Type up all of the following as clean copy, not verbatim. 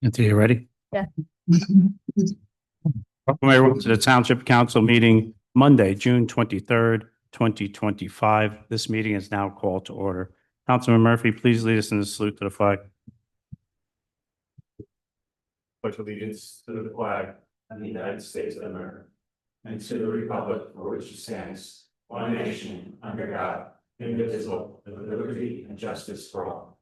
Anthony, you ready? Yeah. Welcome everyone to the Township Council meeting Monday, June 23rd, 2025. This meeting is now called to order. Councilman Murphy, please lead us in the salute to the flag. Pledge allegiance to the flag of the United States of America and to the republic for which it stands, one nation, under God, indivisible, with liberty and justice for all.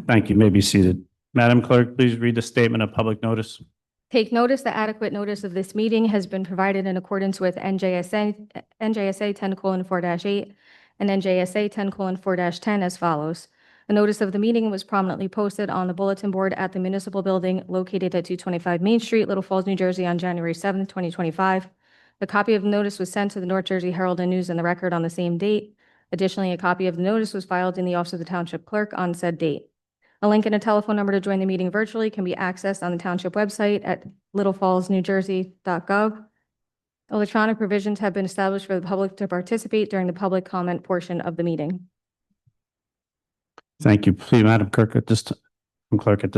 Thank you. You may be seated. Madam Clerk, please read the statement of public notice. Take notice that adequate notice of this meeting has been provided in accordance with NJSA 10:4-8 and NJSA 10:4-10 as follows. A notice of the meeting was prominently posted on the bulletin board at the municipal building located at 225 Main Street, Little Falls, New Jersey on January 7th, 2025. A copy of the notice was sent to the North Jersey Herald and News and the Record on the same date. Additionally, a copy of the notice was filed in the office of the Township Clerk on said date. A link and a telephone number to join the meeting virtually can be accessed on the Township website at littlefallsnewjersey.gov. Electronic provisions have been established for the public to participate during the public comment portion of the meeting. Thank you. Please, Madam Clerk, at this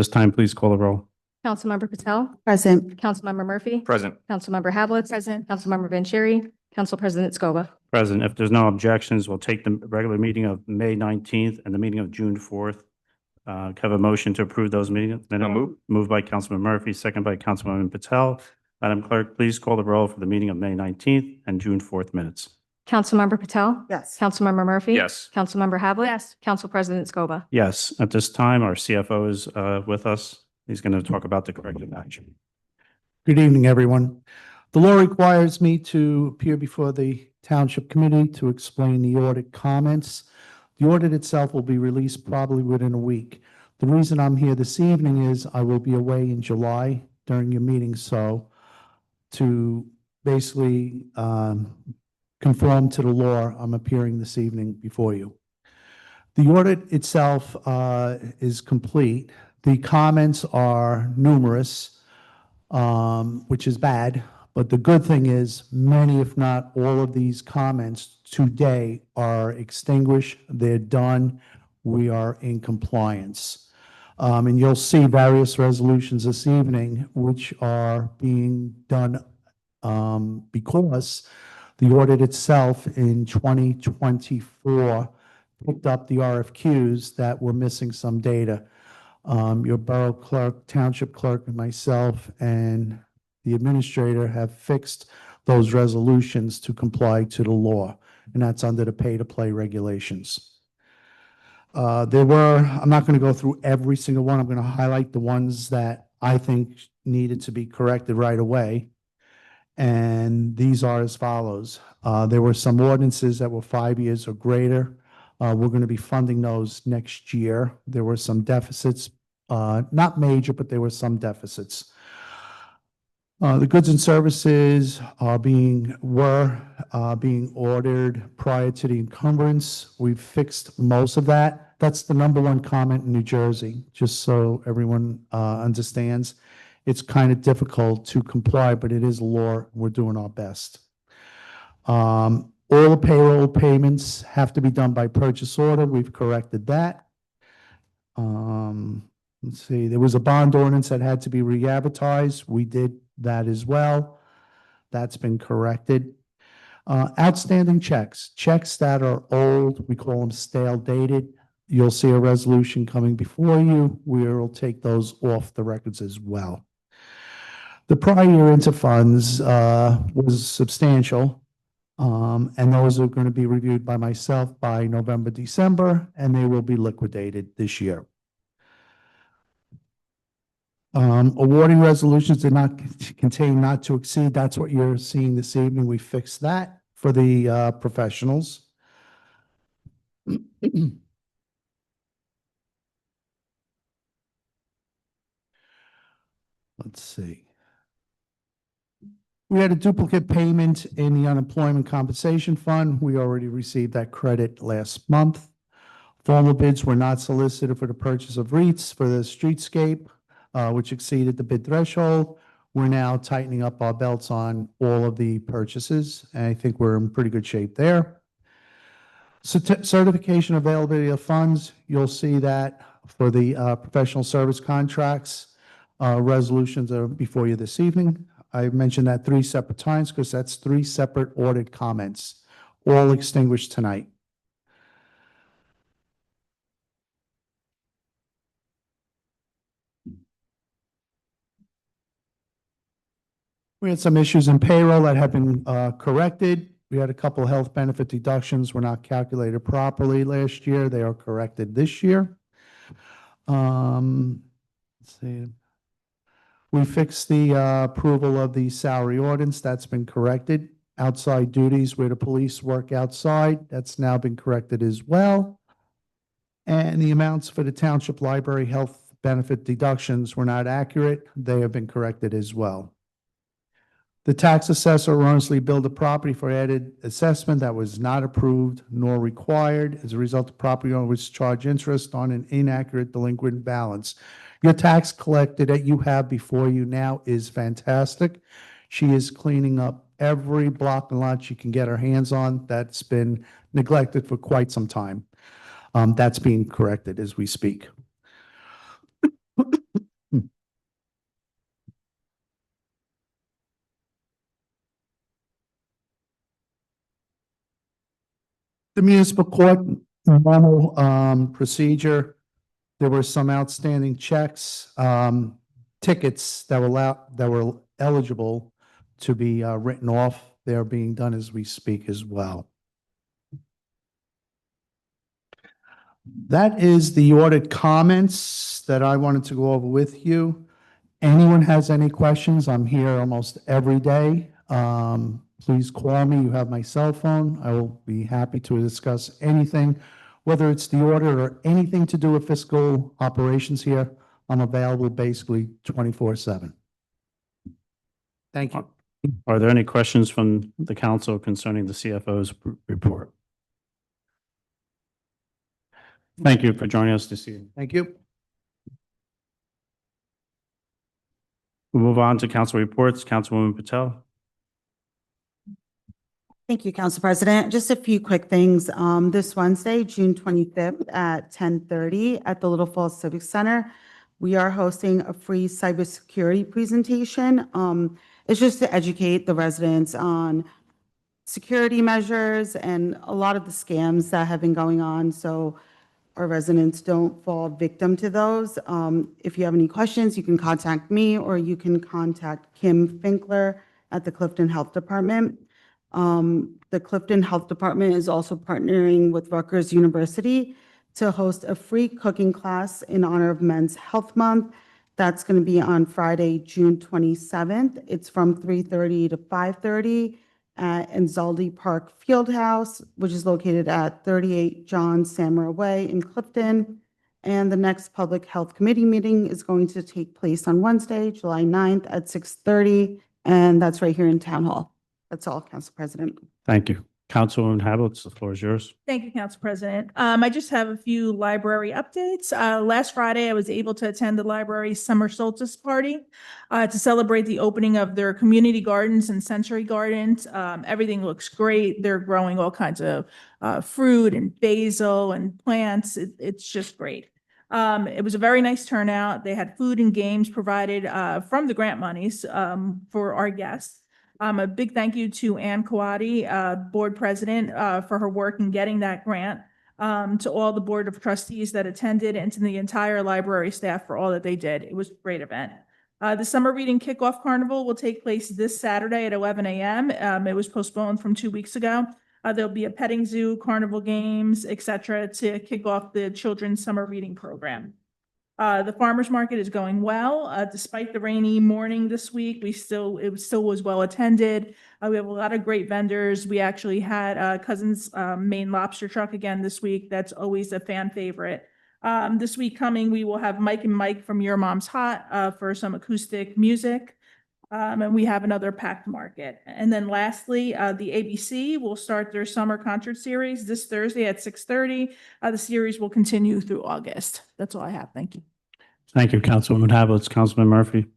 time, please call the roll. Councilmember Patel? Present. Councilmember Murphy? Present. Councilmember Havlet? Present. Councilmember Vanchery? Council President Scoba. President, if there's no objections, we'll take the regular meeting of May 19th and the meeting of June 4th. Have a motion to approve those meetings? Moved by Councilman Murphy, second by Councilwoman Patel. Madam Clerk, please call the roll for the meeting of May 19th and June 4th minutes. Councilmember Patel? Yes. Councilmember Murphy? Yes. Councilmember Havlet? Yes. Council President Scoba. Yes, at this time, our CFO is with us. He's going to talk about the corrective action. Good evening, everyone. The law requires me to appear before the Township Committee to explain the audit comments. The audit itself will be released probably within a week. The reason I'm here this evening is I will be away in July during your meeting, so to basically conform to the law, I'm appearing this evening before you. The audit itself is complete. The comments are numerous, which is bad. But the good thing is many, if not all of these comments today are extinguished. They're done. We are in compliance. And you'll see various resolutions this evening, which are being done because the audit itself in 2024 picked up the RFQs that were missing some data. Your borough clerk, township clerk, and myself, and the administrator have fixed those resolutions to comply to the law, and that's under the pay-to-play regulations. I'm not going to go through every single one. I'm going to highlight the ones that I think needed to be corrected right away. And these are as follows. There were some ordinances that were 5 years or greater. We're going to be funding those next year. There were some deficits, not major, but there were some deficits. The goods and services were being ordered prior to the encumbrance. We've fixed most of that. That's the #1 comment in New Jersey, just so everyone understands. It's kind of difficult to comply, but it is law. We're doing our best. All the payroll payments have to be done by purchase order. We've corrected that. Let's see, there was a bond ordinance that had to be re-advertised. We did that as well. That's been corrected. Outstanding checks that are old, we call them stale dated. You'll see a resolution coming before you. We'll take those off the records as well. The prior year into funds was substantial, and those are going to be reviewed by myself by November, December, and they will be liquidated this year. Awarding resolutions did not contain not to exceed. That's what you're seeing this evening. We fixed that for the professionals. Let's see. We had a duplicate payment in the unemployment compensation fund. We already received that credit last month. Formal bids were not solicited for the purchase of wreaths for the streetscape, which exceeded the bid threshold. We're now tightening up our belts on all of the purchases, and I think we're in pretty good shape there. Certification availability of funds, you'll see that for the professional service contracts. Resolutions are before you this evening. I mentioned that 3 separate times because that's 3 separate audit comments, all extinguished tonight. We had some issues in payroll that have been corrected. We had a couple of health benefit deductions were not calculated properly last year. They are corrected this year. Let's see. We fixed the approval of the salary ordinance. That's been corrected. Outside duties where the police work outside, that's now been corrected as well. And the amounts for the township library health benefit deductions were not accurate. They have been corrected as well. The tax assessor erroneously billed the property for added assessment that was not approved nor required. As a result, the property owner was charged interest on an inaccurate delinquent balance. Your tax collector that you have before you now is fantastic. She is cleaning up every block and lot she can get her hands on that's been neglected for quite some time. That's being corrected as we speak. The municipal court normal procedure. There were some outstanding checks, tickets that were eligible to be written off. They're being done as we speak as well. That is the audit comments that I wanted to go over with you. Anyone has any questions? I'm here almost every day. Please call me. You have my cell phone. I will be happy to discuss anything, whether it's the audit or anything to do with fiscal operations here. I'm available basically 24/7. Thank you. Are there any questions from the council concerning the CFO's report? Thank you for joining us this evening. Thank you. We'll move on to council reports. Councilwoman Patel. Thank you, Council President. Just a few quick things. This Wednesday, June 25th at 10:30 at the Little Falls Civic Center, we are hosting a free cybersecurity presentation. It's just to educate the residents on security measures and a lot of the scams that have been going on, so our residents don't fall victim to those. If you have any questions, you can contact me or you can contact Kim Finkler at the Clifton Health Department. The Clifton Health Department is also partnering with Rutgers University to host a free cooking class in honor of Men's Health Month. That's going to be on Friday, June 27th. It's from 3:30 to 5:30 at Anzaldi Park Fieldhouse, which is located at 38 John Samara Way in Clifton. And the next Public Health Committee meeting is going to take place on Wednesday, July 9th at 6:30, and that's right here in Town Hall. That's all, Council President. Thank you. Councilwoman Havelitz, the floor is yours. Thank you, Council President. I just have a few library updates. Last Friday, I was able to attend the library's summer solstice party to celebrate the opening of their community gardens and sensory gardens. Everything looks great. They're growing all kinds of fruit and basil and plants. It's just great. It was a very nice turnout. They had food and games provided from the grant monies for our guests. A big thank you to Ann Kawadi, board president, for her work in getting that grant, to all the board of trustees that attended, and to the entire library staff for all that they did. It was a great event. The summer reading kickoff carnival will take place this Saturday at 11 a.m. It was postponed from 2 weeks ago. There'll be a petting zoo, carnival games, etc., to kick off the children's summer reading program. The farmers market is going well. Despite the rainy morning this week, it still was well attended. We have a lot of great vendors. We actually had Cousins Maine lobster truck again this week. That's always a fan favorite. This week coming, we will have Mike and Mike from Your Mom's Hot for some acoustic music. And we have another packed market. And then lastly, the ABC will start their summer concert series this Thursday at 6:30. The series will continue through August. That's all I have. Thank you. Thank you, Councilwoman Havelitz. Councilman Murphy.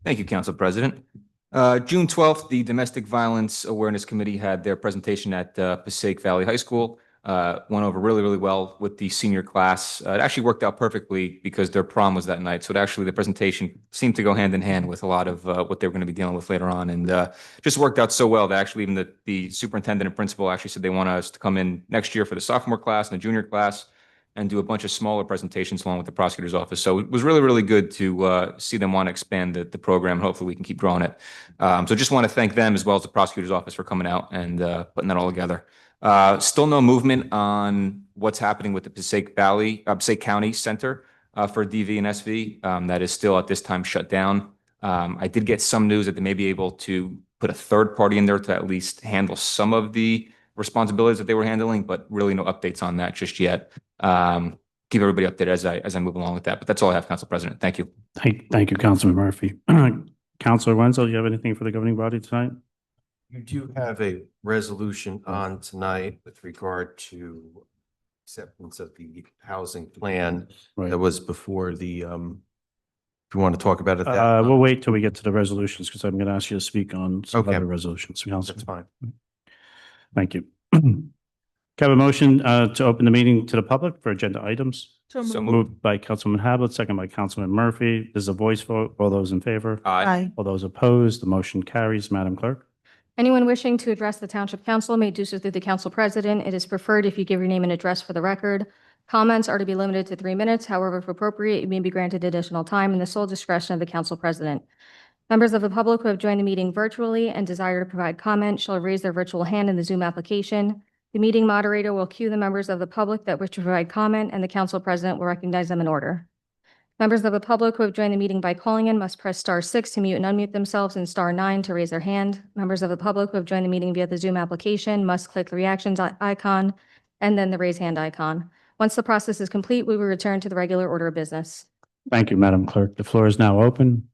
Thank you, Council President. June 12th, the Domestic Violence Awareness Committee had their presentation at Passaic Valley High School. went over really, really well with the senior class. It actually worked out perfectly because their prom was that night. So it actually, the presentation seemed to go hand in hand with a lot of what they were going to be dealing with later on. And just worked out so well that actually even the superintendent and principal actually said they want us to come in next year for the sophomore class and the junior class and do a bunch of smaller presentations along with the prosecutor's office. So it was really, really good to see them want to expand the program. Hopefully we can keep growing it. So just want to thank them as well as the prosecutor's office for coming out and putting that all together. Still no movement on what's happening with the Passaic County Center for DV and SV. That is still at this time shut down. I did get some news that they may be able to put a third party in there to at least handle some of the responsibilities that they were handling, but really no updates on that just yet. Keep everybody updated as I move along with that. But that's all I have, Council President. Thank you. Thank you, Councilman Murphy. Counselor Wenzel, do you have anything for the governing body tonight? You do have a resolution on tonight with regard to acceptance of the housing plan Right. that was before the, if you want to talk about it. that We'll wait till we get to the resolutions because I'm going to ask you to speak on some Okay. other resolutions. Councilman. That's fine. Thank you. Can I have a motion to open the meeting to the public for agenda items? So So moved. Moved by Councilman Hablitz, second by Councilman Murphy. This is a voice vote. All those in favor? Aye. All those opposed? The motion carries. Madam Clerk? Anyone wishing to address the Township Council may do so through the Council President. It is preferred if you give your name and address for the record. Comments are to be limited to 3 minutes. However, if appropriate, you may be granted additional time in the sole discretion of the Council President. Members of the public who have joined the meeting virtually and desire to provide comment shall raise their virtual hand in the Zoom application. The meeting moderator will cue the members of the public that wish to provide comment, and the Council President will recognize them in order. Members of the public who have joined the meeting by calling in must press *6 to mute and unmute themselves and *9 to raise their hand. Members of the public who have joined the meeting via the Zoom application must click the reactions icon and then the raise hand icon. Once the process is complete, we will return to the regular order of business. Thank you, Madam Clerk. The floor is now open.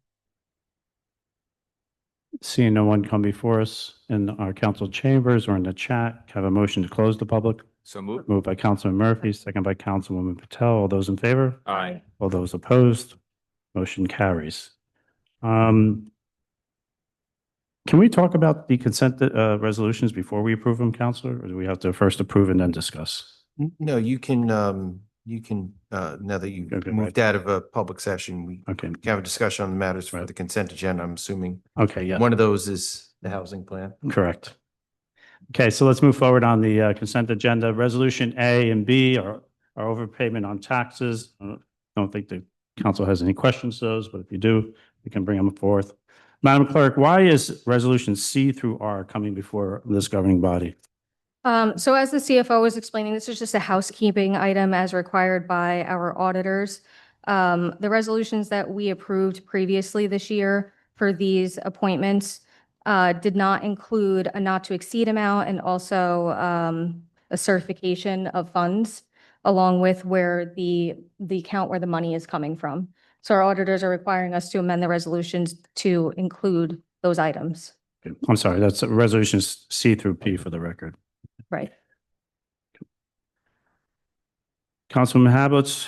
Seeing no one come before us in our council chambers or in the chat, can I have a motion to close the public? So moved. Moved by Councilman Murphy, second by Councilwoman Patel. All those in favor? Aye. All those opposed? Motion carries. Can we talk about the consent resolutions before we approve them, Counselor? Or do we have to first approve and then discuss? No, you can, now that you've Okay, moved out of a public session, we Okay, can have a discussion on the matters for Right. the consent agenda. I'm assuming okay, yeah, one of those is the housing plan. correct. Okay, so let's move forward on the consent agenda. Resolution A and B are overpayment on taxes. I don't think the council has any questions to those, but if you do, we can bring them forth. Madam Clerk, why is resolution C through R coming before this governing body? So as the CFO was explaining, this is just a housekeeping item as required by our auditors. The resolutions that we approved previously this year for these appointments did not include a not to exceed amount and also a certification of funds along with where the account where the money is coming from. So our auditors are requiring us to amend the resolutions to include those items. I'm sorry, that's resolutions C through P for the record. Right. Councilman Hablitz,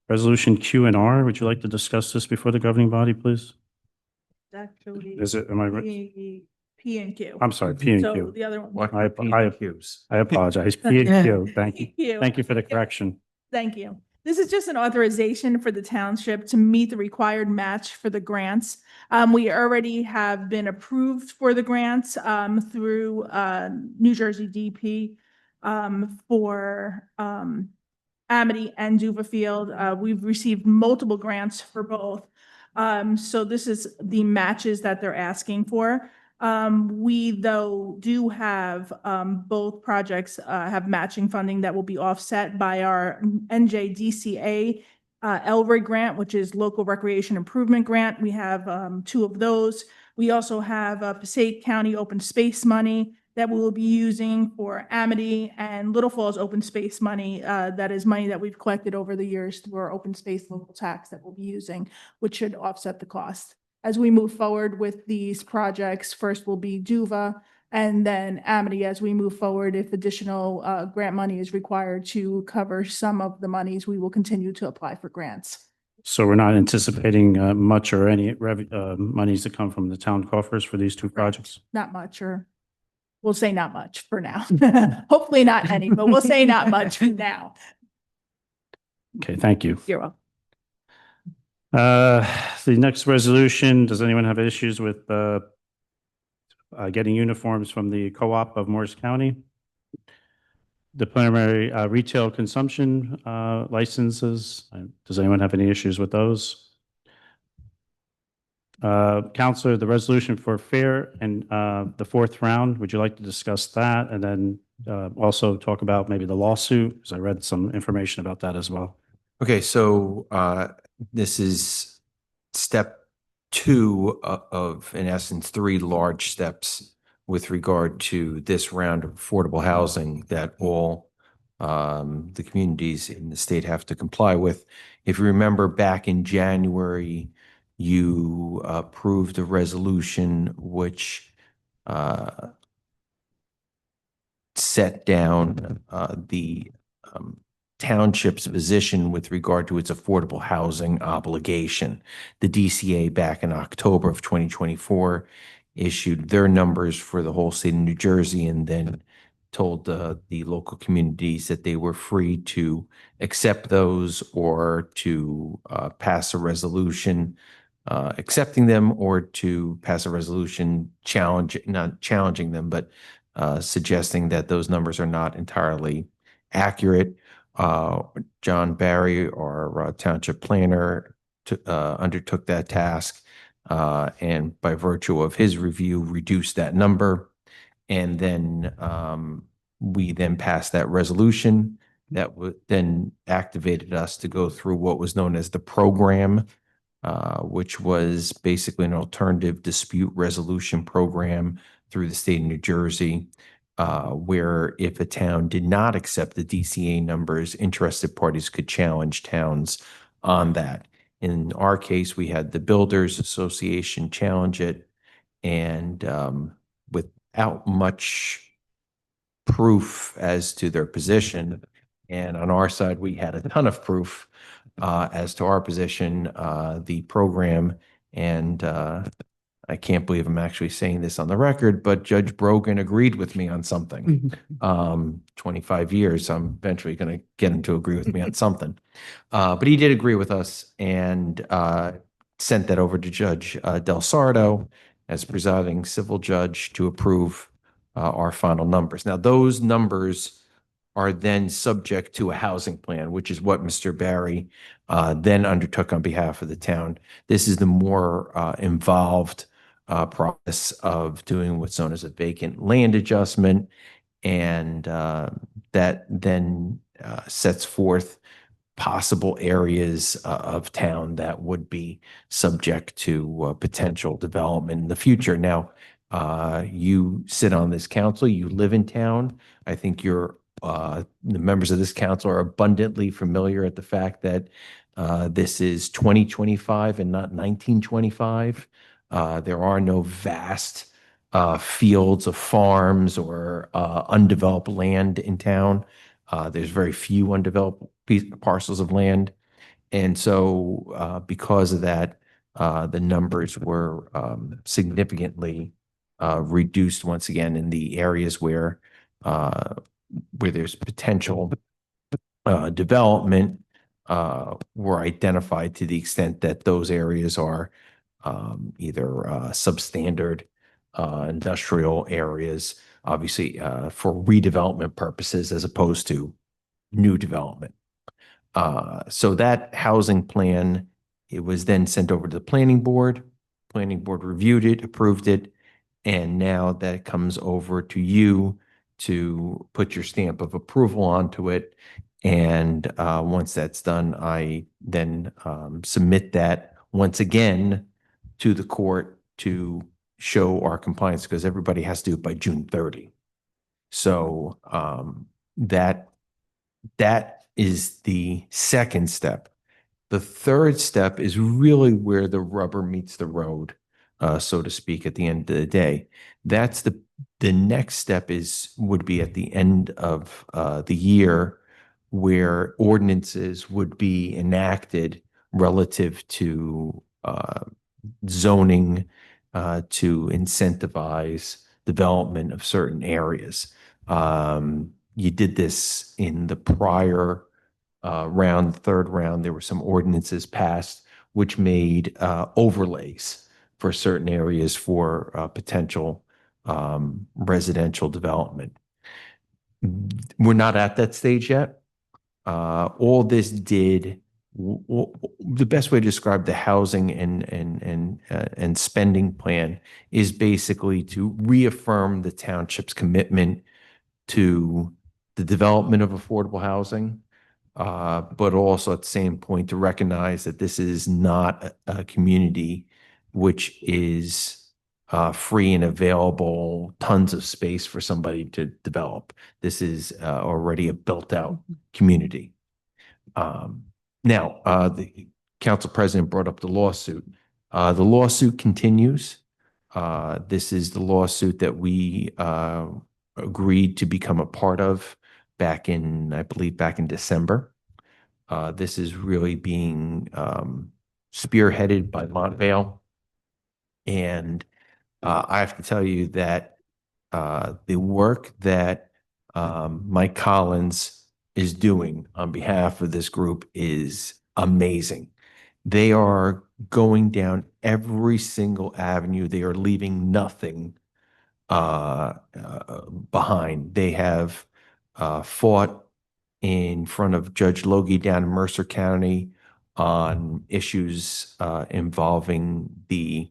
resolution Q and R, would you like to discuss this before the governing body, please? Actually, Is it, am I right? P and Q. I'm sorry, P and So Q. the other one. What I- PQs? I apologize. P and Q, thank you. Q. Thank you for the correction. Thank you. This is just an authorization for the township to meet the required match for the grants. We already have been approved for the grants through New Jersey DP for Amity and Duvafield. We've received multiple grants for both. So this is the matches that they're asking for. We though do have both projects have matching funding that will be offset by our NJDCA LRIG grant, which is Local Recreation Improvement Grant. We have 2 of those. We also have Passaic County Open Space money that we will be using for Amity, and Little Falls open space money. That is money that we've collected over the years through our open space local tax that we'll be using, which should offset the cost. As we move forward with these projects, first will be Duva and then Amity as we move forward. If additional grant money is required to cover some of the monies, we will continue to apply for grants. So we're not anticipating much or any monies to come from the town coffers for these 2 projects? Not much or we'll say not much for now. Hopefully not any, but we'll say not much for now. Okay, thank you. You're welcome. The next resolution, does anyone have issues with getting uniforms from the co-op of Morris County? The preliminary retail consumption licenses, does anyone have any issues with those? Counselor, the resolution for fair and the fourth round, would you like to discuss that? And then also talk about maybe the lawsuit, because I read some information about that as well. Okay, so this is step two of, in essence, three large steps with regard to this round of affordable housing that all the communities in the state have to comply with. If you remember back in January, you approved a resolution which set down the township's position with regard to its affordable housing obligation. The DCA back in October of 2024 issued their numbers for the whole state of New Jersey and then told the local communities that they were free to accept those or to pass a resolution accepting them or to pass a resolution not challenging them, but suggesting that those numbers are not entirely accurate. John Barry, our township planner, undertook that task and by virtue of his review, reduced that number. And then we then passed that resolution that then activated us to go through what was known as the program, which was basically an alternative dispute resolution program through the state of New Jersey, where if a town did not accept the DCA numbers, interested parties could challenge towns on that. In our case, we had the Builders Association challenge it, and without much proof as to their position. And on our side, we had a ton of proof as to our position, the program, and I can't believe I'm actually saying this on the record, but Judge Brogan agreed with me on something. 25 years, I'm eventually going to get him to agree with me on something. But he did agree with us and sent that over to Judge Del Sardo as presiding civil judge to approve our final numbers. Now, those numbers are then subject to a housing plan, which is what Mr. Barry then undertook on behalf of the town. This is the more involved process of doing what's known as a vacant land adjustment, and that then sets forth possible areas of town that would be subject to potential development in the future. Now, you sit on this council, you live in town. I think the members of this council are abundantly familiar at the fact that this is 2025 and not 1925. There are no vast fields of farms or undeveloped land in town. There's very few undeveloped parcels of land. And so because of that, the numbers were significantly reduced once again in the areas where there's potential development were identified to the extent that those areas are either substandard industrial areas, obviously for redevelopment purposes as opposed to new development. So that housing plan, it was then sent over to the planning board. Planning board reviewed it, approved it, and now that it comes over to you to put your stamp of approval onto it. And once that's done, I then submit that once again to the court to show our compliance, because everybody has to do it by June 30. So that is the second step. The third step is really where the rubber meets the road, so to speak, at the end of the day. That's the next step would be at the end of the year, where ordinances would be enacted relative to zoning to incentivize development of certain areas. You did this in the prior round, third round. There were some ordinances passed which made overlays for certain areas for potential residential development. We're not at that stage yet. All this did, the best way to describe the housing and spending plan is basically to reaffirm the township's commitment to the development of affordable housing, but also at the same point to recognize that this is not a community which is free and available, tons of space for somebody to develop. This is already a built-out community. Now, the council president brought up the lawsuit. The lawsuit continues. This is the lawsuit that we agreed to become a part of back in, I believe, back in December. This is really being spearheaded by Montvale. And I have to tell you that the work that Mike Collins is doing on behalf of this group is amazing. They are going down every single avenue. They are leaving nothing behind. They have fought in front of Judge Logie down in Mercer County on issues involving the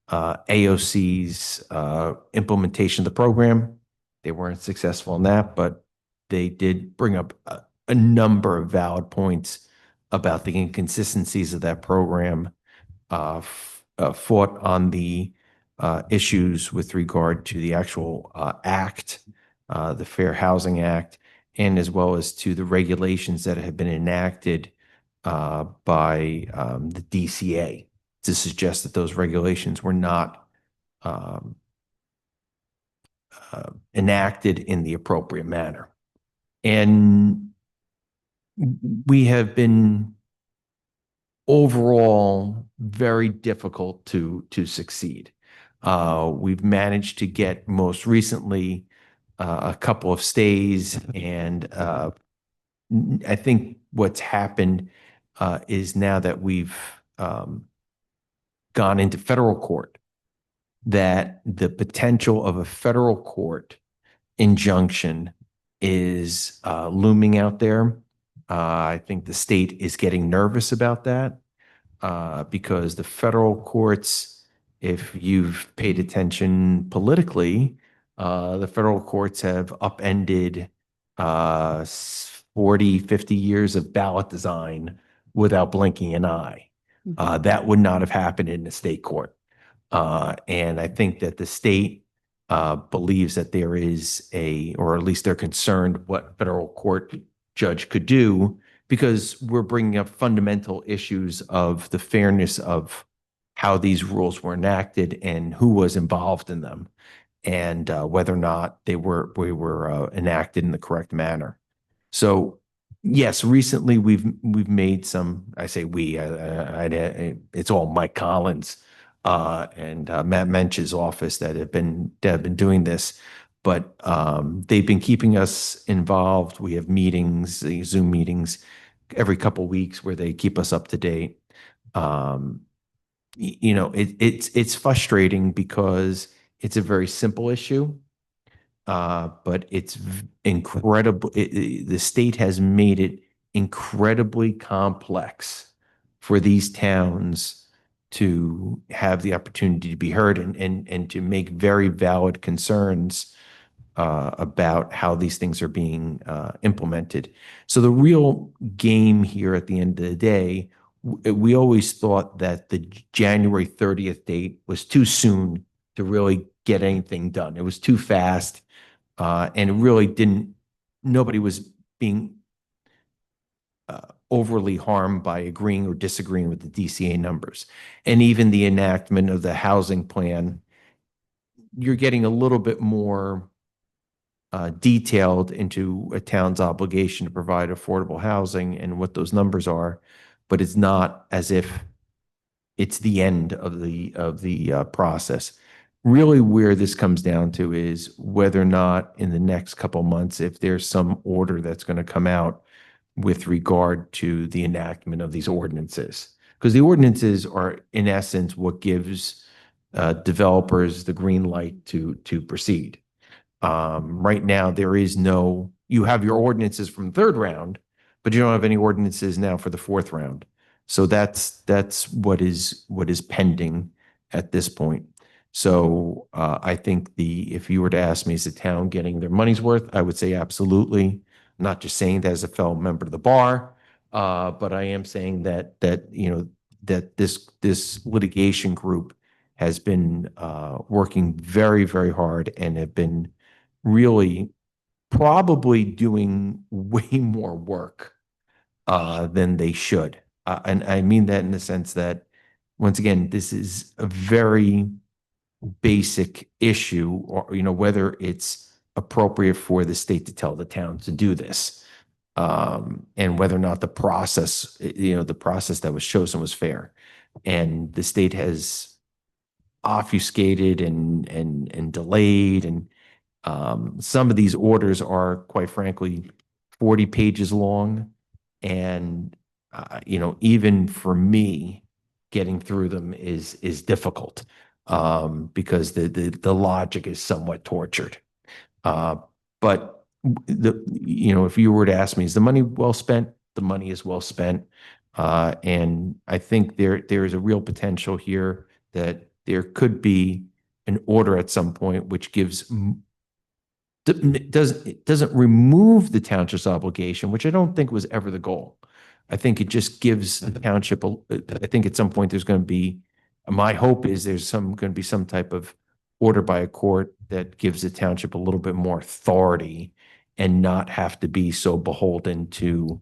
AOC's implementation of the program. They weren't successful in that, but they did bring up a number of valid points about the inconsistencies of that program, fought on the issues with regard to the actual act, the Fair Housing Act, and as well as to the regulations that have been enacted by the DCA to suggest that those regulations were not enacted in the appropriate manner. And we have been overall very difficult to succeed. We've managed to get most recently a couple of stays, and I think what's happened is now that we've gone into federal court, that the potential of a federal court injunction is looming out there. I think the state is getting nervous about that because the federal courts, if you've paid attention politically, the federal courts have upended 40, 50 years of ballot design without blinking an eye. That would not have happened in the state court. And I think that the state believes that there is or at least they're concerned what federal court judge could do, because we're bringing up fundamental issues of the fairness of how these rules were enacted and who was involved in them, and whether or not we were enacted in the correct manner. So yes, recently we've made some. I say we. It's all Mike Collins and Matt Mench's office that have been doing this, but they've been keeping us involved. We have meetings, Zoom meetings, every couple of weeks where they keep us up to date. It's frustrating because it's a very simple issue, but it's incredible. The state has made it incredibly complex for these towns to have the opportunity to be heard and to make very valid concerns about how these things are being implemented. So the real game here at the end of the day, we always thought that the January 30th date was too soon to really get anything done. It was too fast, and it really nobody was being overly harmed by agreeing or disagreeing with the DCA numbers. And even the enactment of the housing plan, you're getting a little bit more detailed into a town's obligation to provide affordable housing and what those numbers are, but it's not as if it's the end of the process. really where this comes down to is whether or not in the next couple months, if there's some order that's going to come out with regard to the enactment of these ordinances. Because the ordinances are, in essence, what gives developers the green light to proceed. Right now, there is no, you have your ordinances from the third round, but you don't have any ordinances now for the fourth round. So that's what is pending at this point. So I think if you were to ask me, is the town getting their money's worth? I would say absolutely. I'm not just saying that as a fellow member of the bar, but I am saying that that this litigation group has been working very, very hard and have been really probably doing way more work than they should. And I mean that in the sense that, once again, this is a very basic issue, or whether it's appropriate for the state to tell the town to do this, and whether or not the process that was chosen was fair. And the state has obfuscated and delayed, and some of these orders are, quite frankly, 40 pages long. And, even for me, getting through them is difficult because the logic is somewhat tortured. But if you were to ask me, is the money well spent? The money is well spent. And I think there is a real potential here that there could be an order at some point which doesn't remove the township's obligation, which I don't think was ever the goal. I think it just gives the township, I think at some point there's going to be, my hope is there's going to be some type of order by a court that gives the township a little bit more authority and not have to be so beholden to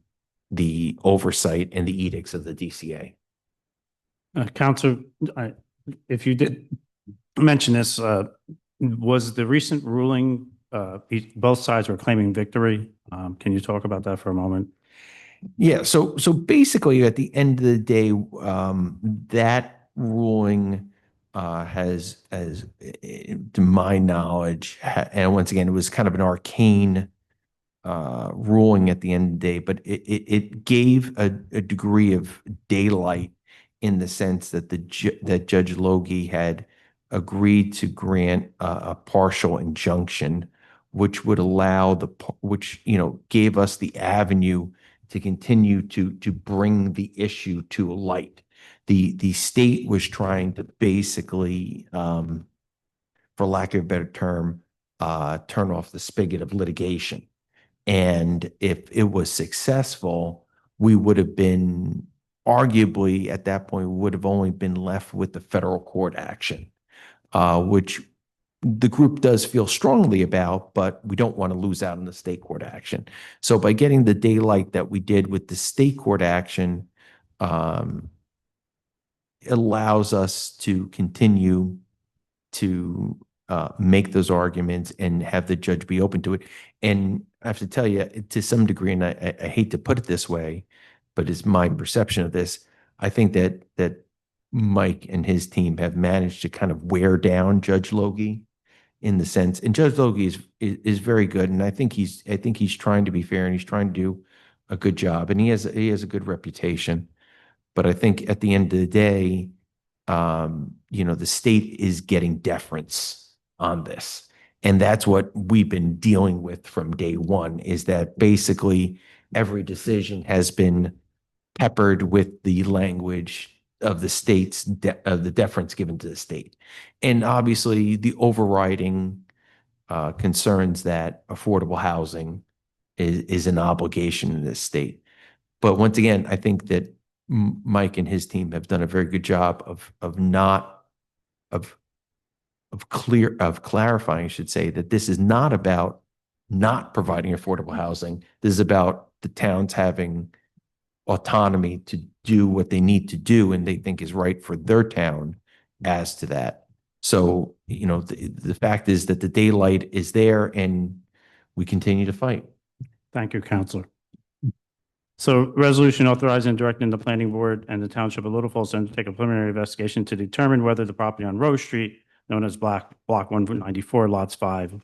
the oversight and the edicts of the DCA. Counselor, if you did mention this, was the recent ruling, both sides were claiming victory? Can you talk about that for a moment? Yeah, so basically at the end of the day, that ruling has, to my knowledge, and once again, it was kind of an arcane ruling at the end of the day, but it gave a degree of daylight in the sense that that Judge Logie had agreed to grant a partial injunction, which would allow which gave us the avenue to continue to bring the issue to light. The state was trying to basically, for lack of a better term, turn off the spigot of litigation. And if it was successful, we would have been, arguably at that point, we would have only been left with the federal court action, which the group does feel strongly about, but we don't want to lose out on the state court action. So by getting the daylight that we did with the state court action, allows us to continue to make those arguments and have the judge be open to it. And I have to tell you, to some degree, and I hate to put it this way, but it's my perception of this, I think that Mike and his team have managed to kind of wear down Judge Logie in the sense, and Judge Logie is very good, and I think he's trying to be fair, and he's trying to do a good job, and he has a good reputation. But I think at the end of the day, the state is getting deference on this. And that's what we've been dealing with from day one, is that basically every decision has been peppered with the language of the state's of the deference given to the state. And obviously the overriding concerns that affordable housing is an obligation in this state. But once again, I think that Mike and his team have done a very good job of clarifying, I should say, that this is not about not providing affordable housing. This is about the towns having autonomy to do what they need to do and they think is right for their town as to that. So, the fact is that the daylight is there and we continue to fight. Thank you, Counselor. So resolution authorizing and directing the planning board and the township of Little Falls to undertake a preliminary investigation to determine whether the property on Rose Street known as Block 194, lots 5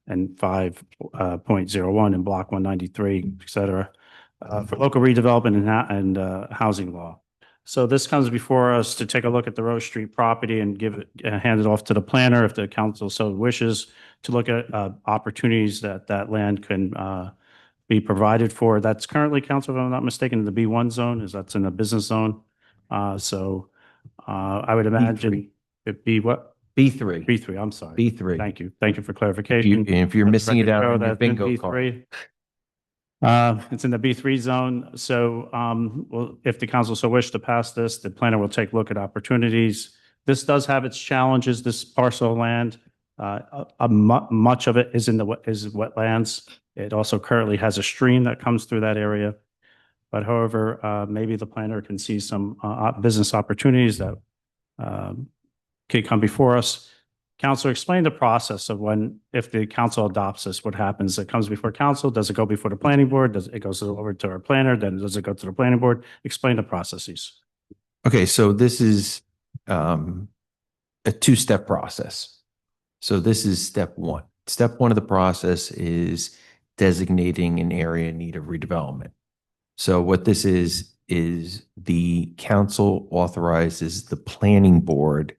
and 5.01 and Block 193, et cetera, for local redevelopment and housing law. So this comes before us to take a look at the Rose Street property and hand it off to the planner if the council so wishes to look at opportunities that land can be provided for. That's currently, council, if I'm not mistaken, in the B1 zone, that's in a business zone. I would imagine it'd be what? B3. B3, I'm sorry. B3. Thank you. Thank you for clarification. If you're missing it out on your That's in bingo card. B3. It's in the B3 zone. So, well, if the council so wish to pass this, the planner will take a look at opportunities. This does have its challenges, this parcel of land. Much of it is is wetlands. It also currently has a stream that comes through that area. But however, maybe the planner can see some business opportunities that could come before us. Council, explain the process of if the council adopts this, what happens? It comes before council, does it go before the planning board? Does it goes over to our planner, then does it go to the planning board? Explain the processes. Okay, so this is a two-step process. So this is step one. Step one of the process is designating an area in need of redevelopment. So what this is the council authorizes the planning board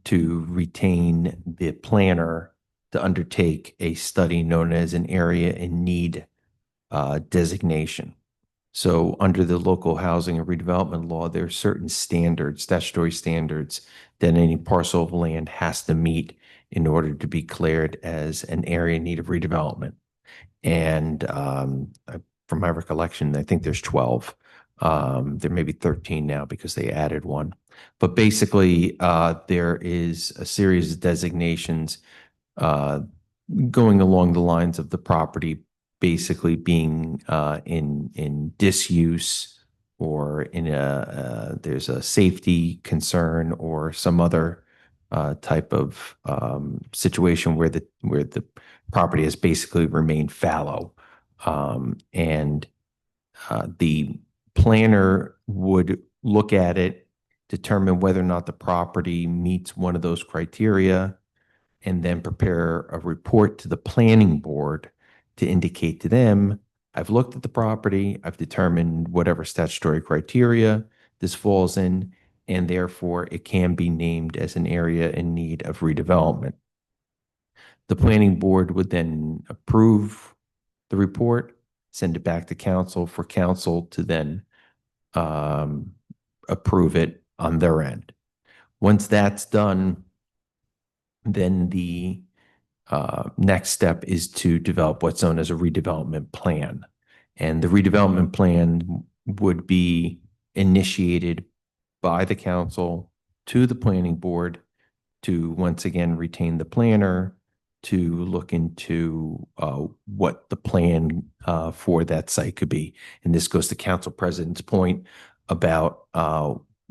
to retain the planner to undertake a study known as an area in need designation. So under the local housing and redevelopment law, there are certain standards, statutory standards, that any parcel of land has to meet in order to be declared as an area in need of redevelopment. And from my recollection, I think there's 12. There may be 13 now because they added one. But basically, there is a series of designations going along the lines of the property basically being in disuse, or in there's a safety concern or some other type of situation where the property has basically remained fallow. And the planner would look at it, determine whether or not the property meets one of those criteria, and then prepare a report to the planning board to indicate to them, I've looked at the property, I've determined whatever statutory criteria this falls in, and therefore it can be named as an area in need of redevelopment. The planning board would then approve the report, send it back to council for council to then approve it on their end. Once that's done, then the next step is to develop what's known as a redevelopment plan. And the redevelopment plan would be initiated by the council to the planning board to once again retain the planner to look into what the plan for that site could be. And this goes to council president's point about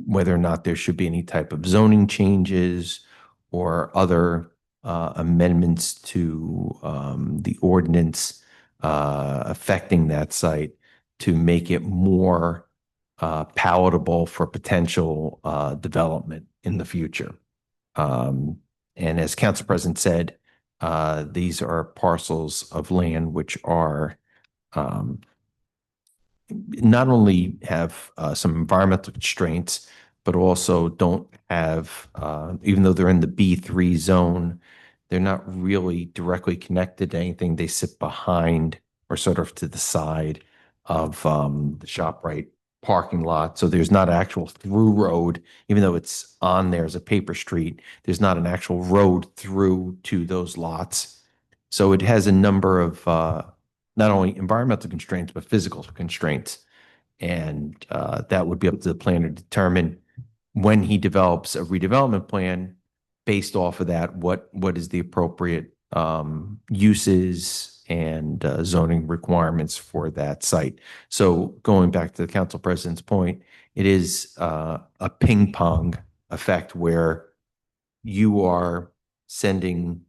whether or not there should be any type of zoning changes or other amendments to the ordinance affecting that site to make it more palatable for potential development in the future. And as Council President said, these are parcels of land which are not only have some environmental constraints, but also don't have, even though they're in the B3 zone, they're not really directly connected to anything. They sit behind or sort of to the side of the ShopRite parking lot. So there's not an actual through road, even though it's on there as a paper street, there's not an actual road through to those lots. So it has a number of not only environmental constraints, but physical constraints. And that would be up to the planner to determine when he develops a redevelopment plan based off of that, what is the appropriate uses and zoning requirements for that site. So going back to the council president's point, it is a ping pong effect where you are sending,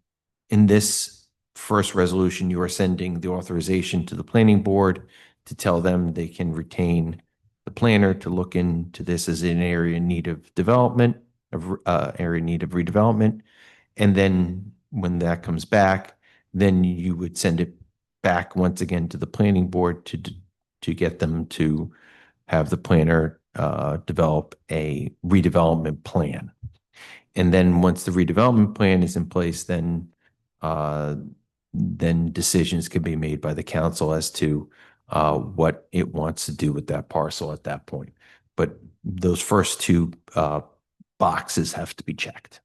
in this first resolution, you are sending the authorization to the planning board to tell them they can retain the planner to look into this as an area in need of development, area in need of redevelopment. And then when that comes back, then you would send it back once again to the planning board to get them to have the planner develop a redevelopment plan. And then once the redevelopment plan is in place, then decisions can be made by the council as to what it wants to do with that parcel at that point. But those first two boxes have to be checked.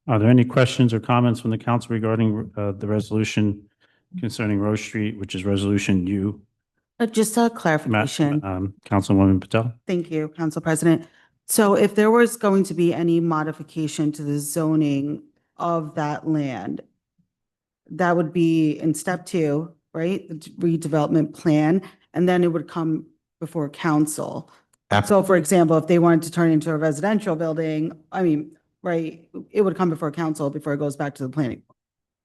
Are there any questions or comments from the council regarding the resolution concerning Rose Street, which is Resolution U? Just a clarification. Councilwoman Patel? Thank you, Council President. So if there was going to be any modification to the zoning of that land, that would be in step 2, right? The redevelopment plan, and then it would come before council. So for example, if they wanted to turn it into a residential building, I mean, right, it would come before council before it goes back to the planning.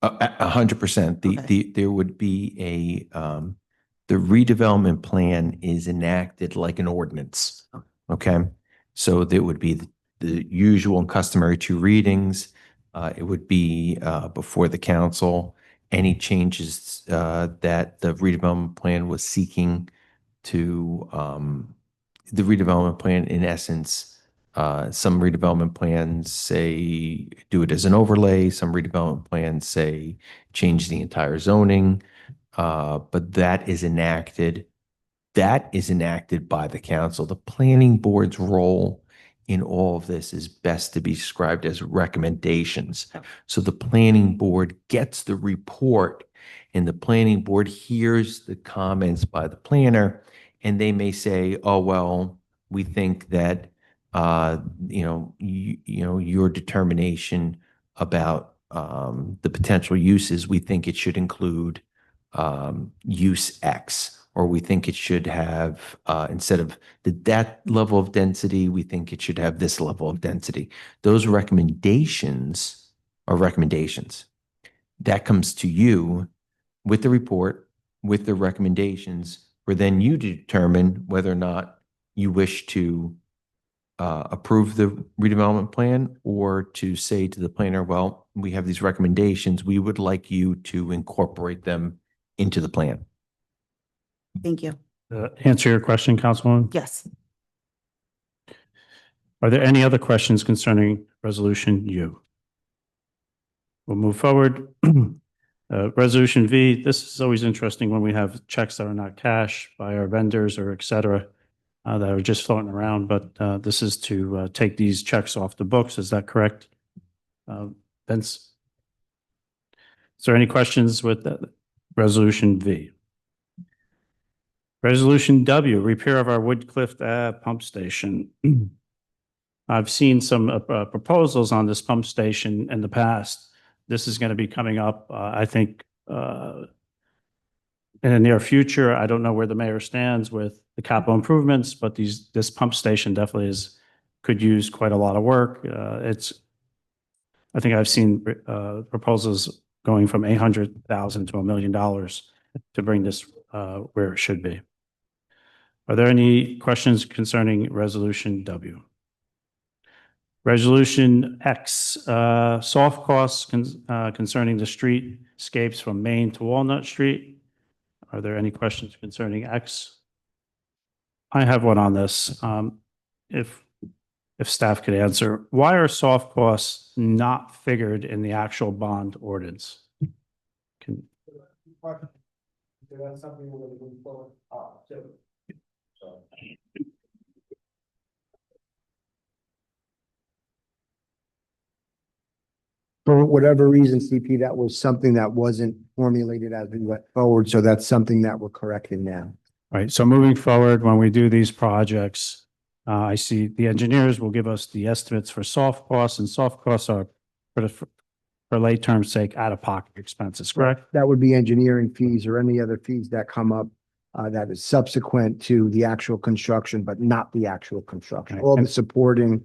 100%. There would be the redevelopment plan is enacted like an ordinance. Okay. So there would be the usual and customary 2 readings. It would be before the council. Any changes that the redevelopment plan was seeking to the redevelopment plan, in essence, some redevelopment plans say do it as an overlay. Some redevelopment plans say change the entire zoning. But that is enacted by the council. The planning board's role in all of this is best to be described as recommendations. So the planning board gets the report, and the planning board hears the comments by the planner, and they may say, oh, well, we think that your determination about the potential uses, we think it should include use X, or we think it should have, instead of that level of density, we think it should have this level of density. Those recommendations are recommendations. That comes to you with the report, with the recommendations, for then you to determine whether or not you wish to approve the redevelopment plan, or to say to the planner, well, we have these recommendations. We would like you to incorporate them into the plan. Thank you. Answer your question, Councilwoman? Yes. Are there any other questions concerning Resolution U? We'll move forward. Resolution V, this is always interesting when we have checks that are not cash by our vendors or et cetera, that are just floating around, but this is to take these checks off the books. Is that correct? Vince? Is there any questions with Resolution V? Resolution W, repair of our Woodcliff pump station. I've seen some proposals on this pump station in the past. This is going to be coming up, I think, in the near future. I don't know where the mayor stands with the capital improvements, but this pump station definitely could use quite a lot of work. I think I've seen proposals going from $800,000 to $1 million to bring this where it should be. Are there any questions concerning Resolution W? Resolution X, soft costs concerning the streetscapes from Main to Walnut Street. Are there any questions concerning X? I have one on this. If staff could answer, why are soft costs not figured in the actual bond ordinance? That's something we're going to move forward to. For whatever reason, CP, that was something that wasn't formulated as we went forward. So that's something that we're correcting now. Right. So moving forward, when we do these projects, I see the engineers will give us the estimates for soft costs, and soft costs are, for lay terms sake, out-of-pocket expenses, correct? That would be engineering fees or any other fees that come up that is subsequent to the actual construction, but not the actual construction. Okay. All the supporting